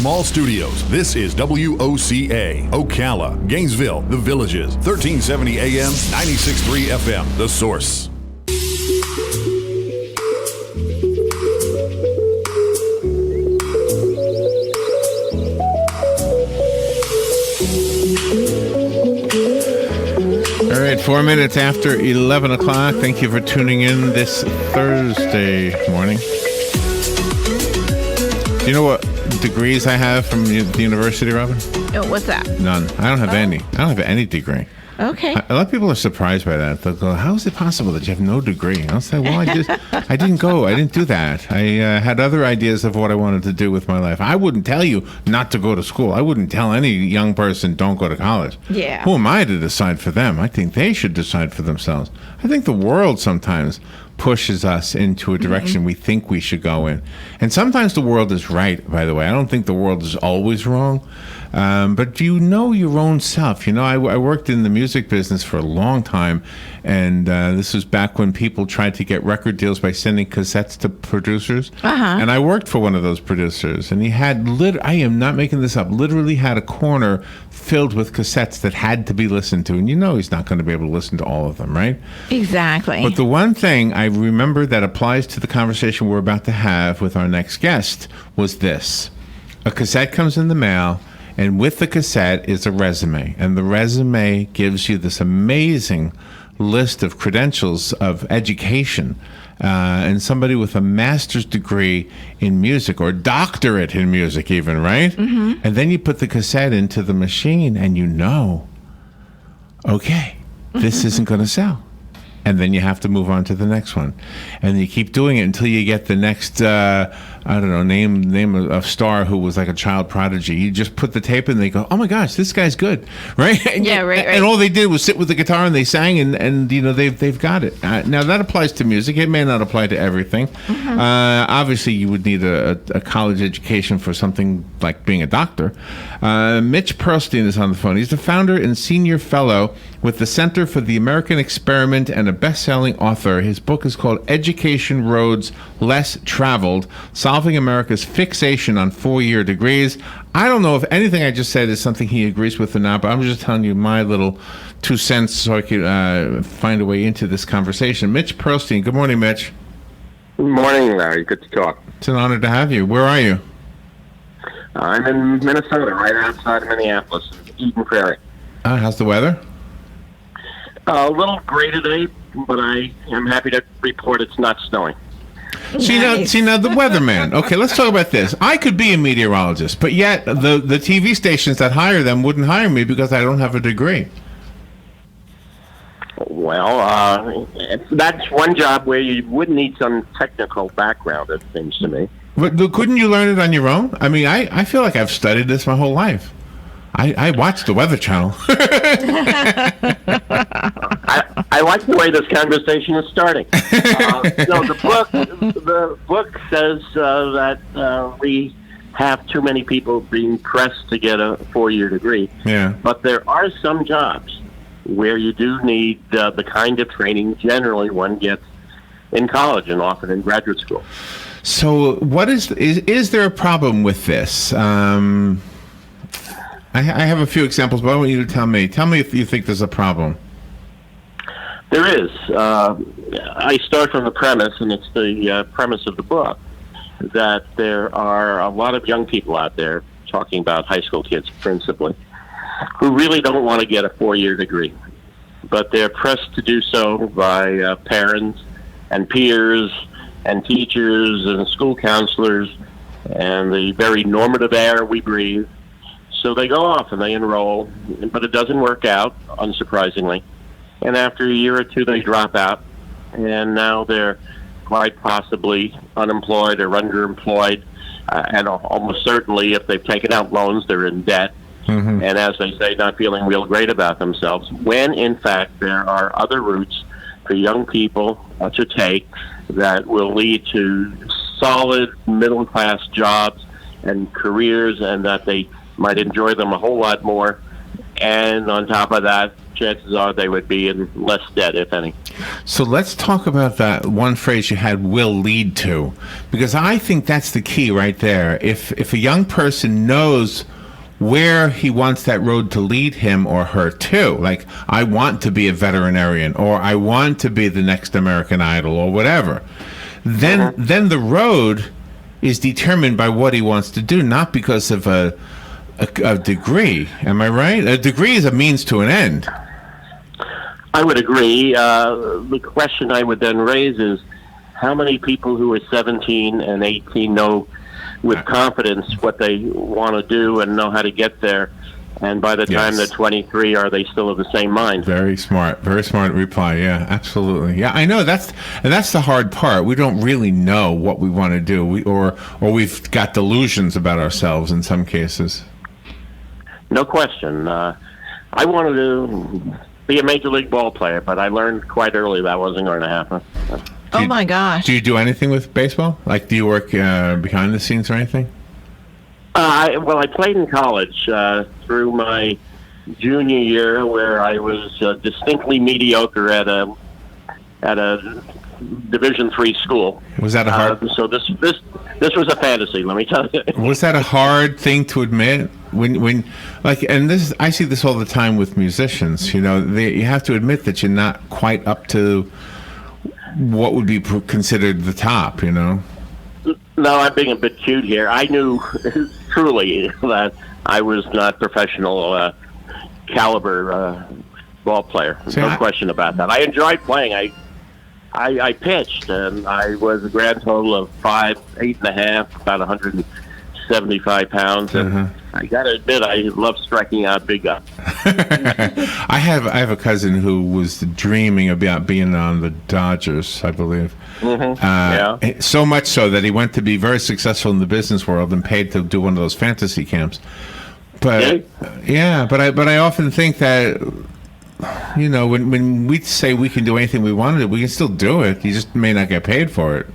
Mall Studios. This is WOCA, Ocala, Gainesville, The Villages, 1370 AM, 96.3 FM, The Source. All right, 4 minutes after 11 o'clock. Thank you for tuning in this Thursday morning. Do you know what degrees I have from the university, Robin? Oh, what's that? None. I don't have any. I don't have any degree. Okay. A lot of people are surprised by that. They'll go, "How is it possible that you have no degree?" I'll say, "Well, I didn't go. I didn't do that. I had other ideas of what I wanted to do with my life. I wouldn't tell you not to go to school. I wouldn't tell any young person don't go to college. Yeah. Who am I to decide for them? I think they should decide for themselves. I think the world sometimes pushes us into a direction we think we should go in. And sometimes the world is right, by the way. I don't think the world is always wrong. But you know your own self. You know, I worked in the music business for a long time, and this was back when people tried to get record deals by sending cassettes to producers. And I worked for one of those producers, and he had, I am not making this up, literally had a corner filled with cassettes that had to be listened to. And you know he's not going to be able to listen to all of them, right? Exactly. But the one thing I remember that applies to the conversation we're about to have with our next guest was this. A cassette comes in the mail, and with the cassette is a resume. And the resume gives you this amazing list of credentials of education. And somebody with a master's degree in music, or doctorate in music even, right? Mm-hmm. And then you put the cassette into the machine and you know, okay, this isn't going to sell. And then you have to move on to the next one. And you keep doing it until you get the next, I don't know, name a star who was like a child prodigy. You just put the tape in and they go, oh my gosh, this guy's good, right? And right. And all they did was sit with the guitar and they sang and you know, they've got it. Now that applies to music. It may not apply to everything. Mm-hmm. Obviously you would need a college education for something like being a doctor. Mitch Pearlstein is on the phone. He's the founder and senior fellow with the Center for the American Experiment and a best-selling author. His book is called Education Roads Less Traveled, Solving America's Fixation on Four-Year Degrees. I don't know if anything I just said is something he agrees with or not, but I'm just telling you my little 2 cents so I could find a way into this conversation. Mitch Pearlstein. Good morning, Mitch. Good morning, Larry. Good to talk. It's an honor to have you. Where are you? I'm in Minnesota, right outside of Minneapolis, Eden Prairie. How's the weather? A little gray today, but I am happy to report it's not snowing. See now, the weatherman. Okay, let's talk about this. I could be a meteorologist, but yet the TV stations that hire them wouldn't hire me because I don't have a degree. Well, that's one job where you would need some technical background, it seems to me. But couldn't you learn it on your own? I mean, I feel like I've studied this my whole life. I watch the Weather Channel. I like the way this conversation is starting. The book says that we have too many people being pressed to get a 4-year degree. Yeah. But there are some jobs where you do need the kind of training generally one gets in college and often in graduate school. So what is there a problem with this? I have a few examples, but I want you to tell me. Tell me if you think there's a problem. There is. I start from the premise, and it's the premise of the book, that there are a lot of young people out there, talking about high school kids principally, who really don't want to get a 4-year degree. But they're pressed to do so by parents and peers and teachers and school counselors and the very normative air we breathe. So they go off and they enroll, but it doesn't work out, unsurprisingly. And after a year or two, they drop out, and now they're quite possibly unemployed or underemployed, and almost certainly, if they've taken out loans, they're in debt. Mm-hmm. And as they say, not feeling real great about themselves, when in fact there are other routes for young people to take that will lead to solid middle-class jobs and careers, and that they might enjoy them a whole lot more. And on top of that, chances are they would be in less debt, if any. So let's talk about that one phrase you had, will lead to, because I think that's the key right there. If a young person knows where he wants that road to lead him or her to, like, I want to be a veterinarian, or I want to be the next American Idol, or whatever, then the road is determined by what he wants to do, not because of a degree. Am I right? A degree is a means to an end. I would agree. The question I would then raise is, how many people who are 17 and 18 know with confidence what they want to do and know how to get there? And by the time they're 23, are they still of the same mind? Very smart reply. Yeah, absolutely. Yeah, I know that's the hard part. We don't really know what we want to do, or we've got delusions about ourselves in some cases. No question. I wanted to be a major league ball player, but I learned quite early that wasn't going to happen. Oh my gosh! Do you do anything with baseball? Like, do you work behind the scenes or anything? I played in college through my junior year, where I was distinctly mediocre at a Division III school. Was that a hard? So this was a fantasy. Let me tell you. Was that a hard thing to admit? When like, and this, I see this all the time with musicians. You know, you have to admit that you're not quite up to what would be considered the top. You know. No, I'm being a bit cute here. I knew truly that I was not professional caliber ball player. No question about that. I enjoyed playing. I pitched, and I was a grand total of 5'8.5", about 175 pounds. And I got to admit, I love striking out big guys. I have a cousin who was dreaming about being on the Dodgers, I believe. So much so that he went to be very successful in the business world and paid to do one of those fantasy camps. But but I often think that, you know, when we say we can do anything we want to do, we can still do it. You just may not get paid for it.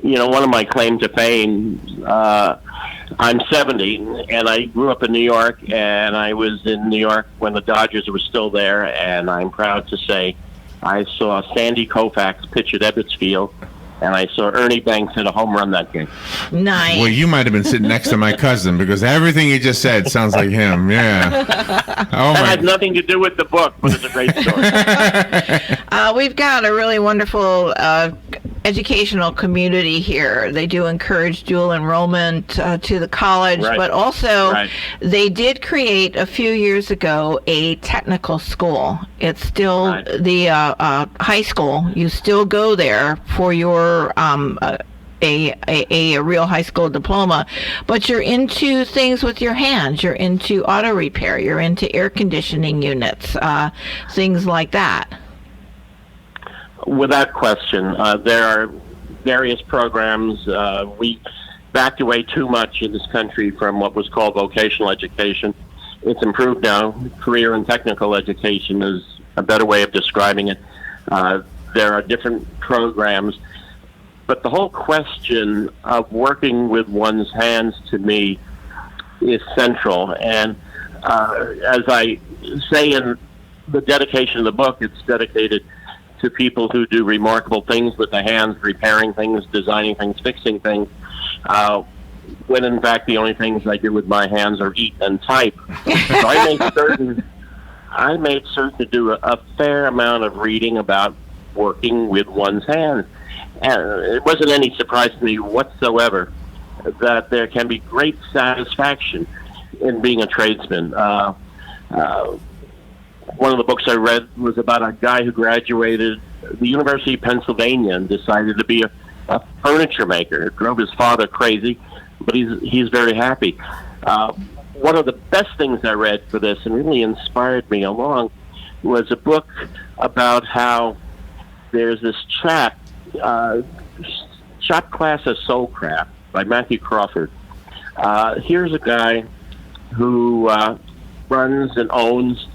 You know, one of my claims to fame, I'm 70, and I grew up in New York, and I was in New York when the Dodgers were still there, and I'm proud to say I saw Sandy Koufax pitch at Ebbets Field, and I saw Ernie Banks hit a home run that game. Nice. Well, you might have been sitting next to my cousin, because everything you just said sounds like him. Yeah. Oh, that had nothing to do with the book, but it's a great story. We've got a really wonderful educational community here. They do encourage dual enrollment to the college, but also they did create a few years ago a technical school. It's still the high school. You still go there for your a real high school diploma, but you're into things with your hands. You're into auto repair. You're into air conditioning units, things like that. Without question, there are various programs. We backed away too much in this country from what was called vocational education. It's improved now. Career and technical education is a better way of describing it. There are different programs, but the whole question of working with one's hands, to me, is central. And as I say in the dedication of the book, it's dedicated to people who do remarkable things with their hands, repairing things, designing things, fixing things, when in fact the only things I do with my hands are eat and type. So I made certain to do a fair amount of reading about working with one's hands. And it wasn't any surprise to me whatsoever that there can be great satisfaction in being a tradesman. One of the books I read was about a guy who graduated the University of Pennsylvania and decided to be a furniture maker. It drove his father crazy, but he's very happy. One of the best things I read for this, and really inspired me along, was a book about how there's this chap, Shop Class of Soulcraft by Matthew Crawford. Here's a guy who runs and owns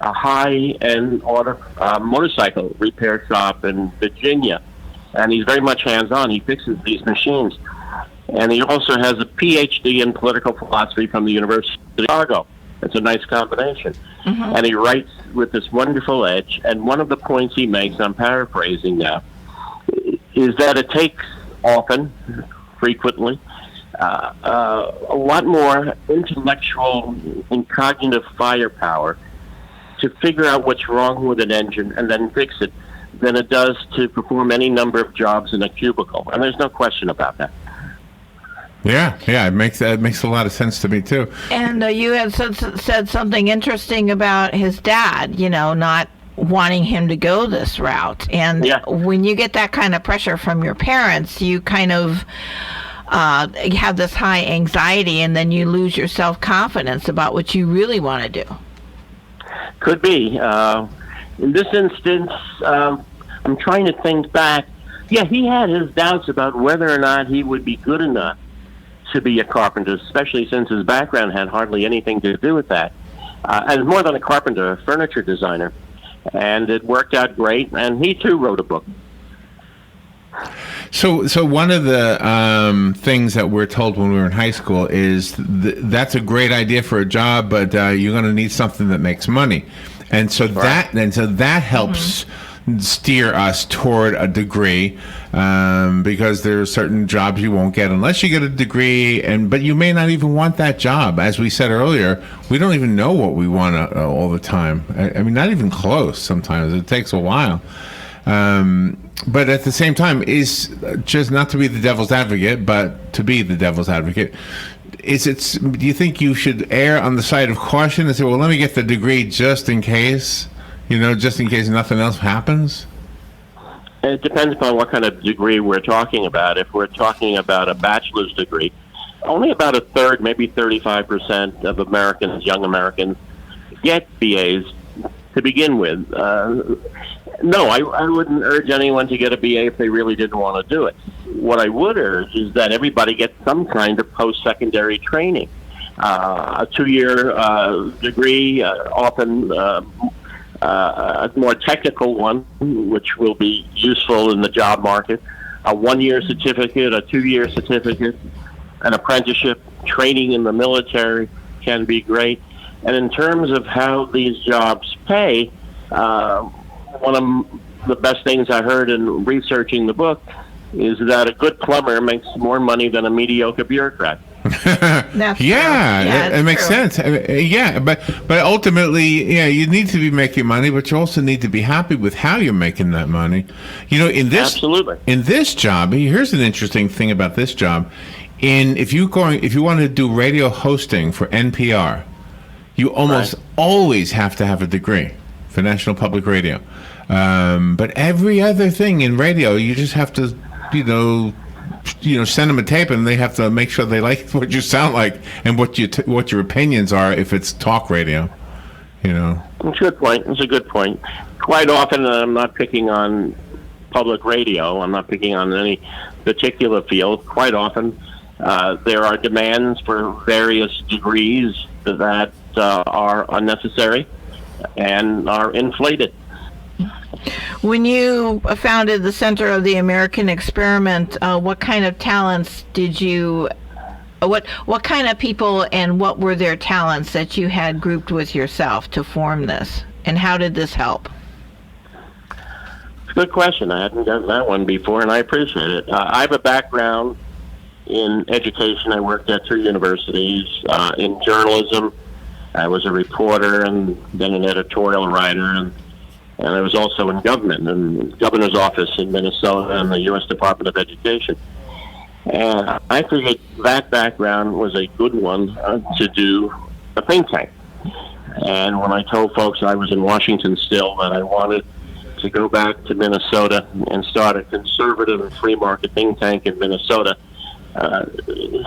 a high-end motorcycle repair shop in Virginia, and he's very much hands-on. He fixes these machines, and he also has a PhD in political philosophy from the University of Chicago. It's a nice combination. And he writes with this wonderful edge. And one of the points he makes, I'm paraphrasing now, is that it takes often, frequently, a lot more intellectual and cognitive firepower to figure out what's wrong with an engine and then fix it than it does to perform any number of jobs in a cubicle. And there's no question about that. Yeah, it makes a lot of sense to me too. And you had said something interesting about his dad, not wanting him to go this route. And when you get that kind of pressure from your parents, you kind of have this high anxiety, and then you lose your self-confidence about what you really want to do. Could be. In this instance, I'm trying to think back. Yeah, he had his doubts about whether or not he would be good enough to be a carpenter, especially since his background had hardly anything to do with that. And more than a carpenter, a furniture designer. And it worked out great, and he too wrote a book. So one of the things that we're told when we were in high school is that's a great idea for a job, but you're going to need something that makes money, and so that helps steer us toward a degree, because there are certain jobs you won't get unless you get a degree, but you may not even want that job. As we said earlier, we don't even know what we want all the time. I mean, not even close. Sometimes it takes a while. But at the same time, is just not to be the devil's advocate, but to be the devil's advocate. Do you think you should err on the side of caution and say, well, let me get the degree just in case, just in case nothing else happens? It depends upon what kind of degree we're talking about. If we're talking about a bachelor's degree, only about a third, maybe 35% of Americans, young Americans, get BAs to begin with. No, I wouldn't urge anyone to get a BA if they really didn't want to do it. What I would urge is that everybody gets some kind of post-secondary training. A 2-year degree, often a more technical one, which will be useful in the job market. A 1-year certificate, a 2-year certificate, an apprenticeship, training in the military can be great. And in terms of how these jobs pay, one of the best things I heard in researching the book is that a good plumber makes more money than a mediocre bureaucrat. It makes sense. But ultimately, you need to be making money, but you also need to be happy with how you're making that money. Absolutely. In this job, here's an interesting thing about this job. If you want to do radio hosting for NPR, you almost always have to have a degree for National Public Radio. But every other thing in radio, you just have to, send them a tape, and they have to make sure they like what you sound like and what your opinions are if it's talk radio. It's a good point. It's a good point. Quite often, I'm not picking on public radio. I'm not picking on any particular field. Quite often, there are demands for various degrees that are unnecessary and are inflated. When you founded the Center of the American Experiment, what kind of talents did you, what kind of people and what were their talents that you had grouped with yourself to form this? And how did this help? It's a good question. I hadn't gotten that one before, and I appreciate it. I have a background in education. I worked at 2 universities, in journalism. I was a reporter and then an editorial writer, and I was also in government, in the governor's office in Minnesota and the U.S. Department of Education. And I figured that background was a good one to do a think tank. And when I told folks I was in Washington still, that I wanted to go back to Minnesota and start a conservative and free market think tank in Minnesota,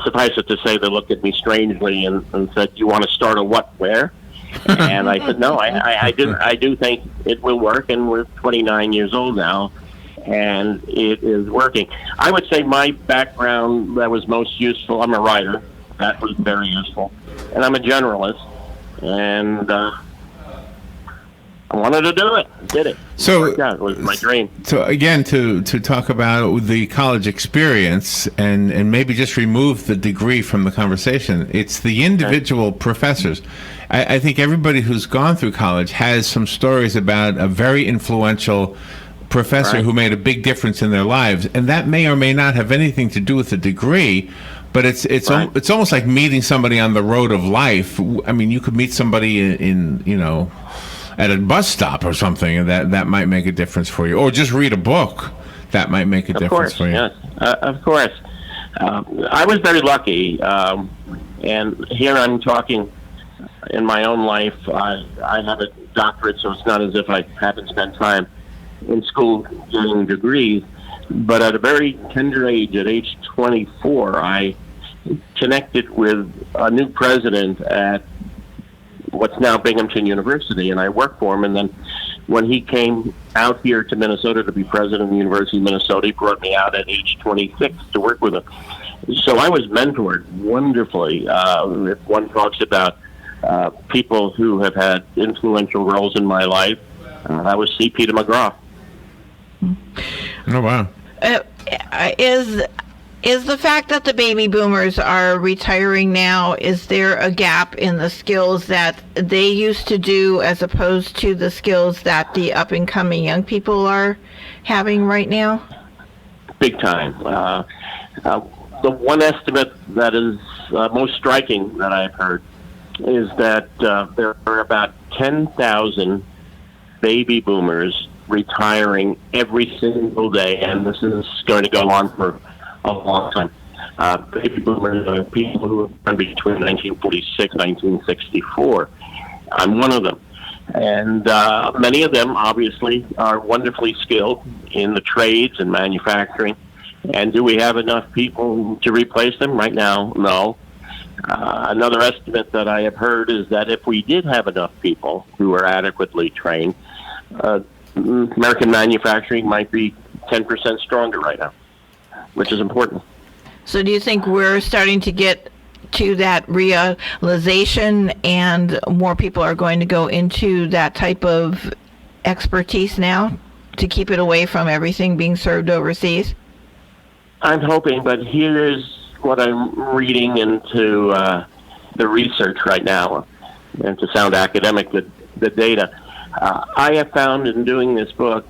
suffice it to say, they looked at me strangely and said, "You want to start a what, where?" And I said, "No, I do think it will work, and we're 29 years old now, and it is working." I would say my background that was most useful, I'm a writer. That was very useful. And I'm a generalist. And I wanted to do it. Did it. So it was my dream. So again, to talk about the college experience and maybe just remove the degree from the conversation, it's the individual professors. I think everybody who's gone through college has some stories about a very influential professor who made a big difference in their lives, and that may or may not have anything to do with the degree. But it's almost like meeting somebody on the road of life. I mean, you could meet somebody in at a bus stop or something, and that might make a difference for you. Or just read a book, that might make a difference for you. Yes, of course. I was very lucky, and here I'm talking in my own life. I have a doctorate, so it's not as if I haven't spent time in school getting degrees. But at a very tender age, at age 24, I connected with a new president at what's now Binghamton University, and I worked for him. And then when he came out here to Minnesota to be president of the University of Minnesota, he brought me out at age 26 to work with him. So I was mentored wonderfully. If one talks about people who have had influential roles in my life, that was C. Peter McGraw. Oh, wow. Is the fact that the baby boomers are retiring now, is there a gap in the skills that they used to do as opposed to the skills that the up-and-coming young people are having right now? Big time. The one estimate that is most striking that I've heard is that there are about 10,000 baby boomers retiring every single day, and this is going to go on for a long time. Baby boomers are people who were born between 1946 and 1964. I'm one of them. And many of them, obviously, are wonderfully skilled in the trades and manufacturing. And do we have enough people to replace them? Right now, no. Another estimate that I have heard is that if we did have enough people who are adequately trained, American manufacturing might be 10% stronger right now, which is important. So do you think we're starting to get to that realization and more people are going to go into that type of expertise now to keep it away from everything being served overseas? I'm hoping, but here's what I'm reading into the research right now, and to sound academic, the data. I have found in doing this book,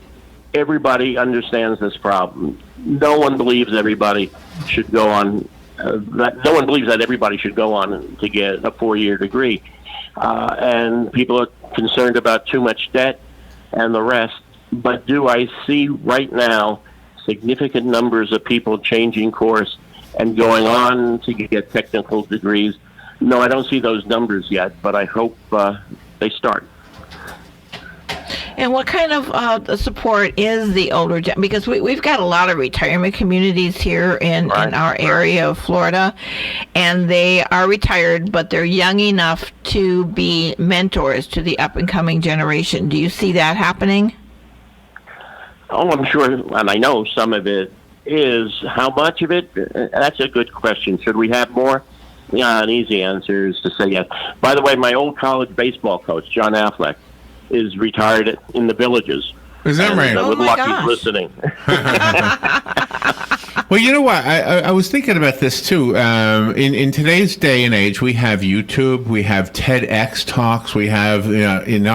everybody understands this problem. No one believes everybody should go on. No one believes that everybody should go on to get a 4-year degree, and people are concerned about too much debt and the rest. But do I see right now significant numbers of people changing course and going on to get technical degrees? No, I don't see those numbers yet, but I hope they start. And what kind of support is the older gen? Because we've got a lot of retirement communities here in our area of Florida, and they are retired, but they're young enough to be mentors to the up-and-coming generation. Do you see that happening? Oh, I'm sure, and I know some of it is. How much of it? That's a good question. Should we have more? Yeah, an easy answer is to say yes. By the way, my old college baseball coach, John Affleck, is retired in the Villages. Is that right? Oh, my gosh. Listening. Well, you know what? I was thinking about this too. In today's day and age, we have YouTube, we have TEDx talks, we have in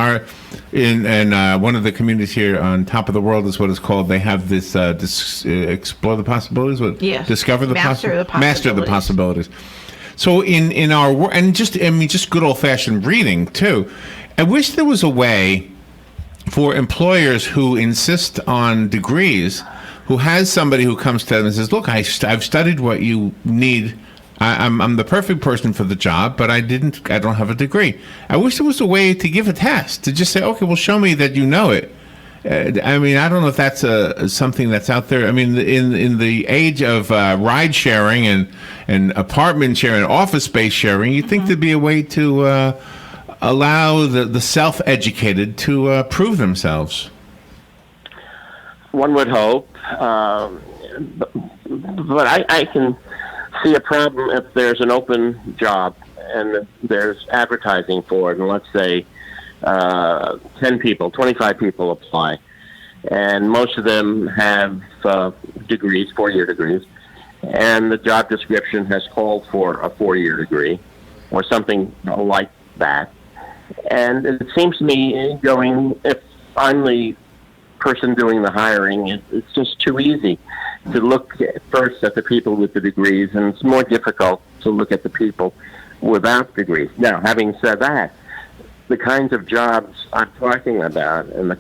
one of the communities here on Top of the World is what it's called. They have this explore the possibilities. Yes. Discover the possibilities. Master the possibilities. So in our work, and just good old fashioned reading too. I wish there was a way for employers who insist on degrees, who has somebody who comes to them and says, look, I've studied what you need. I'm the perfect person for the job, but I don't have a degree. I wish there was a way to give a test, to just say, okay, well, show me that you know it. I mean, I don't know if that's something that's out there. I mean, in the age of ride sharing and apartment sharing, office space sharing, you'd think there'd be a way to allow the self-educated to prove themselves. One would hope, but I can see a problem if there's an open job and there's advertising for it, and let's say 10 people, 25 people apply. And most of them have degrees, 4-year degrees. And the job description has called for a 4-year degree or something like that. And it seems to me if I'm the person doing the hiring, it's just too easy to look first at the people with the degrees, and it's more difficult to look at the people without degrees. Now, having said that, the kinds of jobs I'm talking about and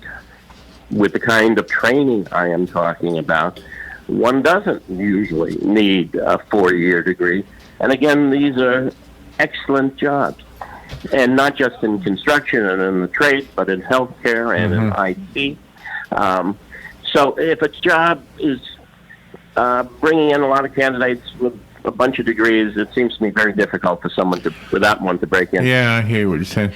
with the kind of training I am talking about, one doesn't usually need a 4-year degree. And again, these are excellent jobs. And not just in construction and in the trades, but in healthcare and in IT. So if a job is bringing in a lot of candidates with a bunch of degrees, it seems to me very difficult for someone without one to break in. Yeah, I hear what you're saying.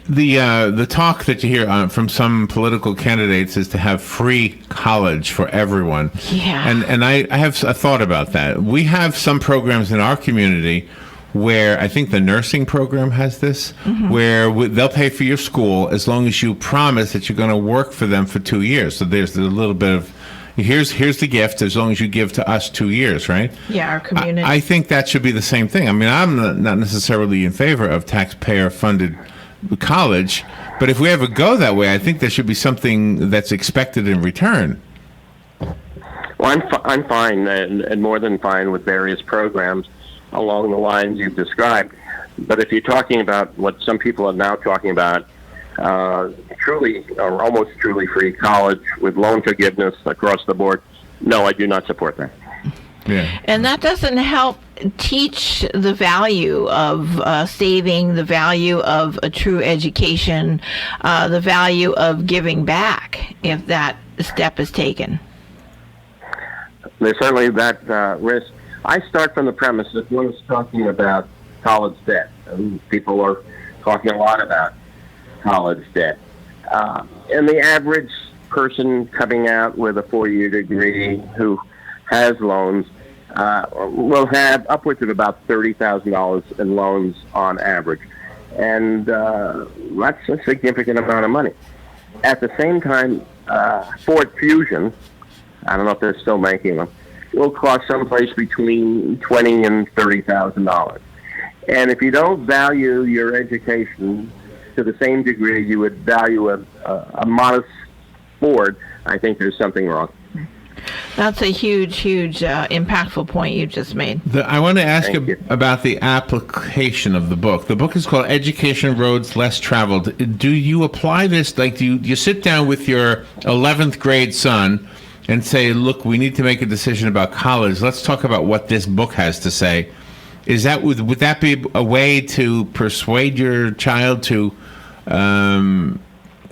The talk that you hear from some political candidates is to have free college for everyone. Yeah. And I have a thought about that. We have some programs in our community where I think the nursing program has this, where they'll pay for your school as long as you promise that you're going to work for them for 2 years. So there's a little bit of, here's the gift as long as you give to us 2 years, right? Yeah, our community. I think that should be the same thing. I mean, I'm not necessarily in favor of taxpayer-funded college, but if we ever go that way, I think there should be something that's expected in return. Well, I'm fine and more than fine with various programs along the lines you've described. But if you're talking about what some people are now talking about, truly or almost truly free college with loan forgiveness across the board, no, I do not support that. Yeah. And that doesn't help teach the value of saving, the value of a true education, the value of giving back if that step is taken. There's certainly that risk. I start from the premise that one is talking about college debt, and people are talking a lot about college debt. And the average person coming out with a 4-year degree who has loans will have upwards of about $30,000 in loans on average. And that's a significant amount of money. At the same time, Ford Fusion, I don't know if they're still making them, will cost someplace between $20,000 and $30,000. And if you don't value your education to the same degree you would value a modest Ford, I think there's something wrong. That's a huge, impactful point you just made. I want to ask about the application of the book. The book is called Education Roads Less Traveled. Do you apply this, like, do you sit down with your 11th grade son and say, look, we need to make a decision about college. Let's talk about what this book has to say. Is that would that be a way to persuade your child to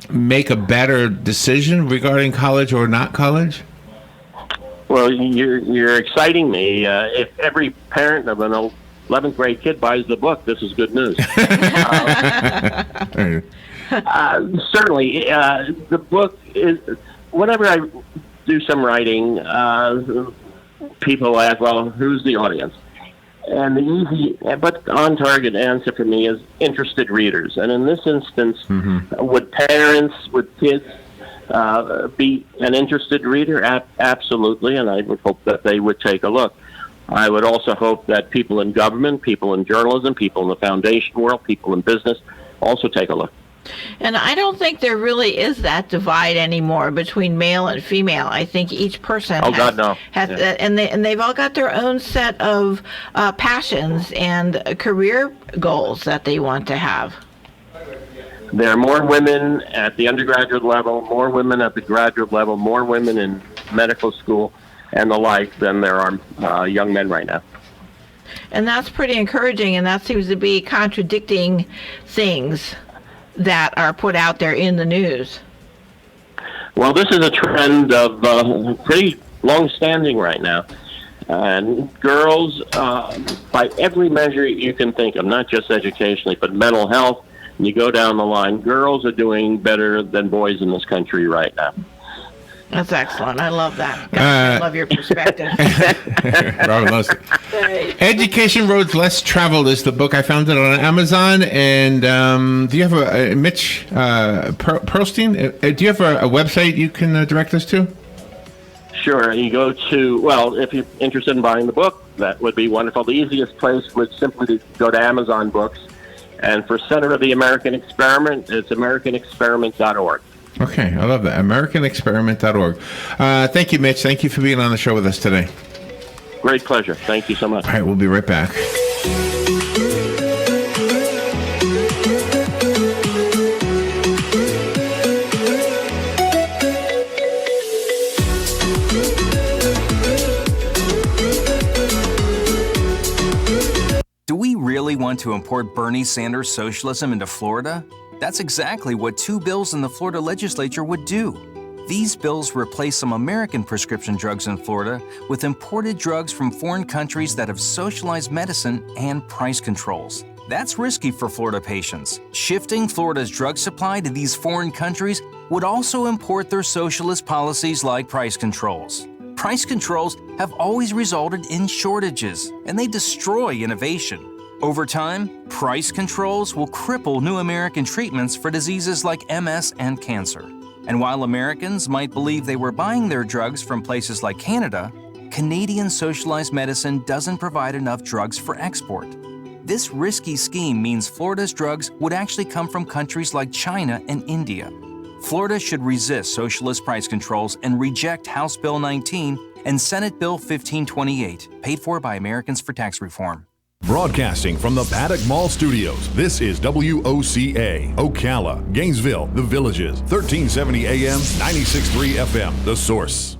make a better decision regarding college or not college? Well, you're exciting me. If every parent of an 11th grade kid buys the book, this is good news. Certainly, the book is. Whenever I do some writing, people ask, "Well, who's the audience?" And the easy but on-target answer for me is interested readers. And in this instance, would parents, would kids be an interested reader? Absolutely, and I would hope that they would take a look. I would also hope that people in government, people in journalism, people in the foundation world, people in business also take a look. And I don't think there really is that divide anymore between male and female. I think each person and they've all got their own set of passions and career goals that they want to have. There are more women at the undergraduate level, more women at the graduate level, more women in medical school and the like than there are young men right now. And that's pretty encouraging, and that seems to be contradicting things that are put out there in the news. Well, this is a trend of pretty long-standing right now. And girls, by every measure you can think of, not just educationally, but mental health, and you go down the line, girls are doing better than boys in this country right now. That's excellent. I love that. I love your perspective. Robin loves it. Education Roads Less Traveled is the book. I found it on Amazon. And do you have a Mitch Perlstein? Do you have a website you can direct us to? Sure. You go to, well, if you're interested in buying the book, that would be wonderful. The easiest place would simply be to go to Amazon Books. And for Center of the American Experiment, it's americanexperiment.org. Okay, I love that. AmericanExperiment.org. Thank you, Mitch. Thank you for being on the show with us today. Great pleasure. Thank you so much. All right, we'll be right back. Do we really want to import Bernie Sanders socialism into Florida? That's exactly what two bills in the Florida legislature would do. These bills replace some American prescription drugs in Florida with imported drugs from foreign countries that have socialized medicine and price controls. That's risky for Florida patients. Shifting Florida's drug supply to these foreign countries would also import their socialist policies like price controls. Price controls have always resulted in shortages, and they destroy innovation. Over time, price controls will cripple new American treatments for diseases like MS and cancer. And while Americans might believe they were buying their drugs from places like Canada, Canadian socialized medicine doesn't provide enough drugs for export. This risky scheme means Florida's drugs would actually come from countries like China and India. Florida should resist socialist price controls and reject House Bill 19 and Senate Bill 1528, paid for by Americans for Tax Reform. Broadcasting from the Paddock Mall Studios, this is WOCA, Ocala, Gainesville, The Villages, 1370 AM, 96.3 FM, The Source.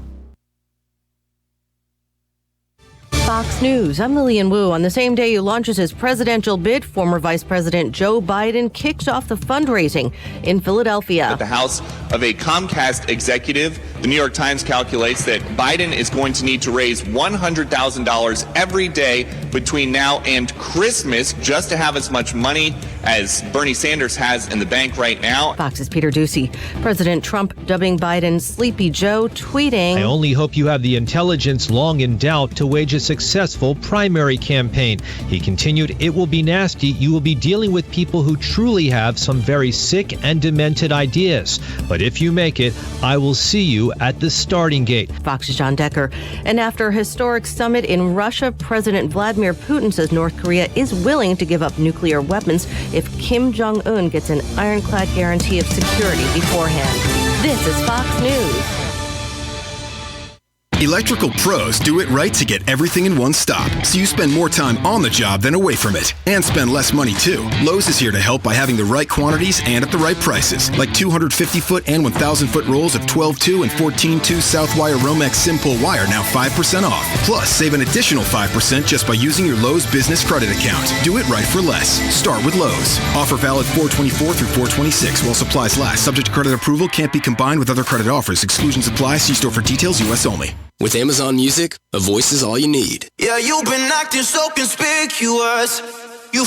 Fox News. I'm Lillian Wu. On the same day he launches his presidential bid, former Vice President Joe Biden kicks off the fundraising in Philadelphia. At the house of a Comcast executive, the New York Times calculates that Biden is going to need to raise $100,000 every day between now and Christmas just to have as much money as Bernie Sanders has in the bank right now. Fox's Peter Ducey. President Trump dubbing Biden Sleepy Joe, tweeting, I only hope you have the intelligence long in doubt to wage a successful primary campaign. He continued, it will be nasty. You will be dealing with people who truly have some very sick and demented ideas. But if you make it, I will see you at the starting gate. Fox's John Decker. And after a historic summit in Russia, President Vladimir Putin says North Korea is willing to give up nuclear weapons if Kim Jong-un gets an ironclad guarantee of security beforehand. This is Fox News. Electrical pros do it right to get everything in one stop, so you spend more time on the job than away from it, and spend less money too. Lowe's is here to help by having the right quantities and at the right prices, like 250-foot and 1,000-foot rolls of 12-2 and 14-2 Southwire Romex Simple wire now 5% off. Plus, save an additional 5% just by using your Lowe's business credit account. Do it right for less. Start with Lowe's. Offer valid 4/24 through 4/26 while supplies last. Subject to credit approval. Can't be combined with other credit offers. Exclusions apply. See store for details. U.S. only. With Amazon Music, a voice is all you need. Yeah, you've been acting so conspicuous. You